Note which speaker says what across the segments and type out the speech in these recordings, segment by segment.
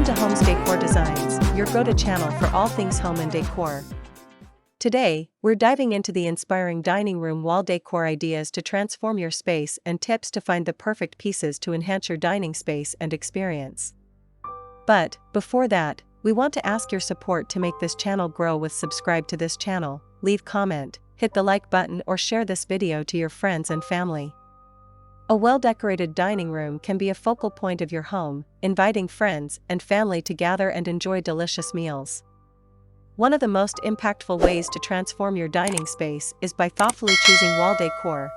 Speaker 1: to Homes Decor Designs, your go-to channel for all things home and decor. Today, we're diving into the inspiring dining room wall decor ideas to transform your space and tips to find the perfect pieces to enhance your dining space and experience. But, before that, we want to ask your support to make this channel grow with subscribe to this channel, leave comment, hit the like button or share this video to your friends and family. A well-decorated dining room can be a focal point of your home, inviting friends and family to gather and enjoy delicious meals. One of the most impactful ways to transform your dining space is by thoughtfully choosing wall decor.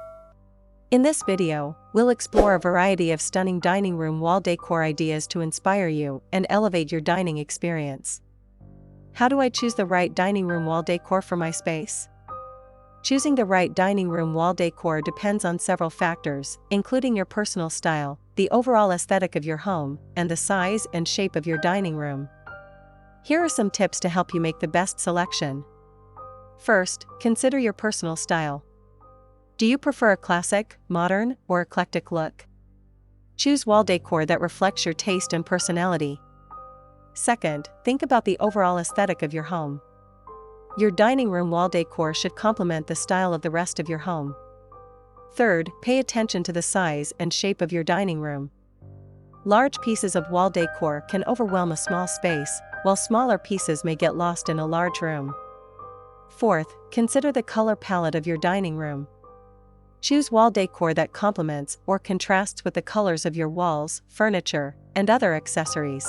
Speaker 1: In this video, we'll explore a variety of stunning dining room wall decor ideas to inspire you and elevate your dining experience. How do I choose the right dining room wall decor for my space? Choosing the right dining room wall decor depends on several factors, including your personal style, the overall aesthetic of your home, and the size and shape of your dining room. Here are some tips to help you make the best selection. First, consider your personal style. Do you prefer a classic, modern, or eclectic look? Choose wall decor that reflects your taste and personality. Second, think about the overall aesthetic of your home. Your dining room wall decor should complement the style of the rest of your home. Third, pay attention to the size and shape of your dining room. Large pieces of wall decor can overwhelm a small space, while smaller pieces may get lost in a large room. Fourth, consider the color palette of your dining room. Choose wall decor that complements or contrasts with the colors of your walls, furniture, and other accessories.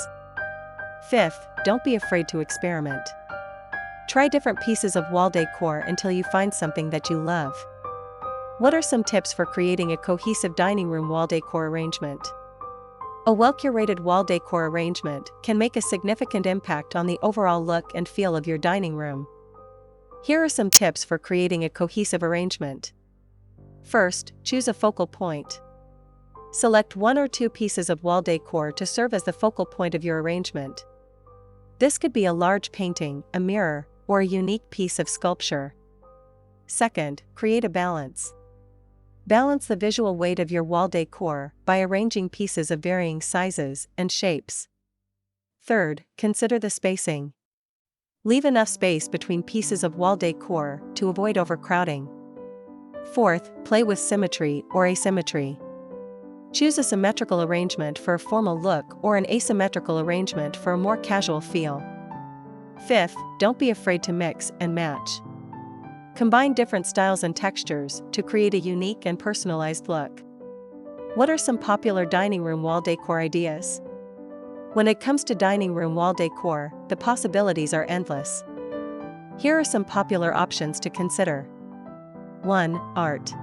Speaker 1: Fifth, don't be afraid to experiment. Try different pieces of wall decor until you find something that you love. What are some tips for creating a cohesive dining room wall decor arrangement? A well-curated wall decor arrangement can make a significant impact on the overall look and feel of your dining room. Here are some tips for creating a cohesive arrangement. First, choose a focal point. Select one or two pieces of wall decor to serve as the focal point of your arrangement. This could be a large painting, a mirror, or a unique piece of sculpture. Second, create a balance. Balance the visual weight of your wall decor by arranging pieces of varying sizes and shapes. Third, consider the spacing. Leave enough space between pieces of wall decor to avoid overcrowding. Fourth, play with symmetry or asymmetry. Choose a symmetrical arrangement for a formal look or an asymmetrical arrangement for a more casual feel. Fifth, don't be afraid to mix and match. Combine different styles and textures to create a unique and personalized look. What are some popular dining room wall decor ideas? When it comes to dining room wall decor, the possibilities are endless. Here are some popular options to consider. 1. Art.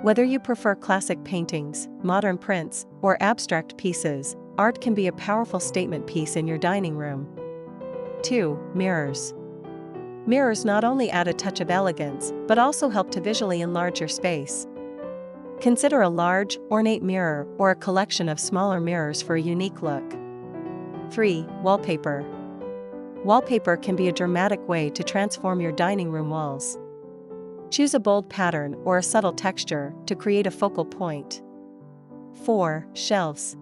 Speaker 1: Whether you prefer classic paintings, modern prints, or abstract pieces, art can be a powerful statement piece in your dining room. 2. Mirrors. Mirrors not only add a touch of elegance, but also help to visually enlarge your space. Consider a large, ornate mirror or a collection of smaller mirrors for a unique look. 3. Wallpaper. Wallpaper can be a dramatic way to transform your dining room walls. Choose a bold pattern or a subtle texture to create a focal point. 4. Shelves.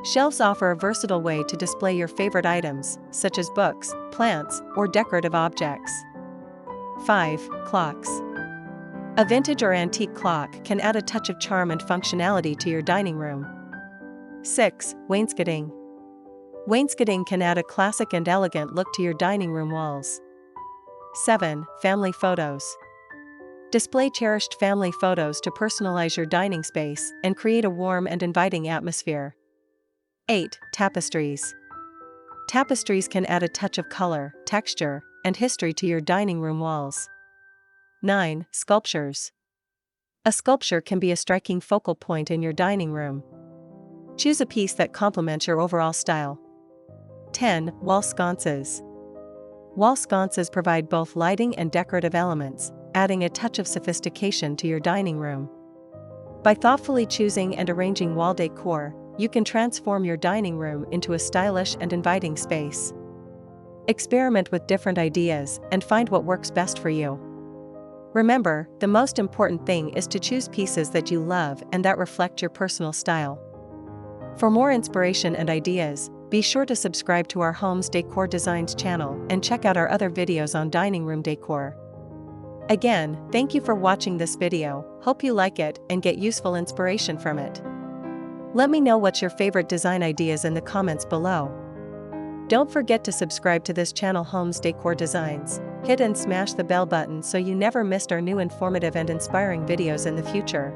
Speaker 1: Shelves offer a versatile way to display your favorite items, such as books, plants, or decorative objects. 5. Clocks. A vintage or antique clock can add a touch of charm and functionality to your dining room. 6. Wainscoting. Wainscoting can add a classic and elegant look to your dining room walls. 7. Family photos. Display cherished family photos to personalize your dining space and create a warm and inviting atmosphere. 8. Tapestries. Tapestries can add a touch of color, texture, and history to your dining room walls. 9. Sculptures. A sculpture can be a striking focal point in your dining room. Choose a piece that complements your overall style. 10. Wall sconces. Wall sconces provide both lighting and decorative elements, adding a touch of sophistication to your dining room. By thoughtfully choosing and arranging wall decor, you can transform your dining room into a stylish and inviting space. Experiment with different ideas and find what works best for you. Remember, the most important thing is to choose pieces that you love and that reflect your personal style. For more inspiration and ideas, be sure to subscribe to our Homes Decor Designs channel and check out our other videos on dining room decor. Again, thank you for watching this video, hope you like it and get useful inspiration from it. Let me know what's your favorite design ideas in the comments below. Don't forget to subscribe to this channel Homes Decor Designs, hit and smash the bell button so you never missed our new informative and inspiring videos in the future.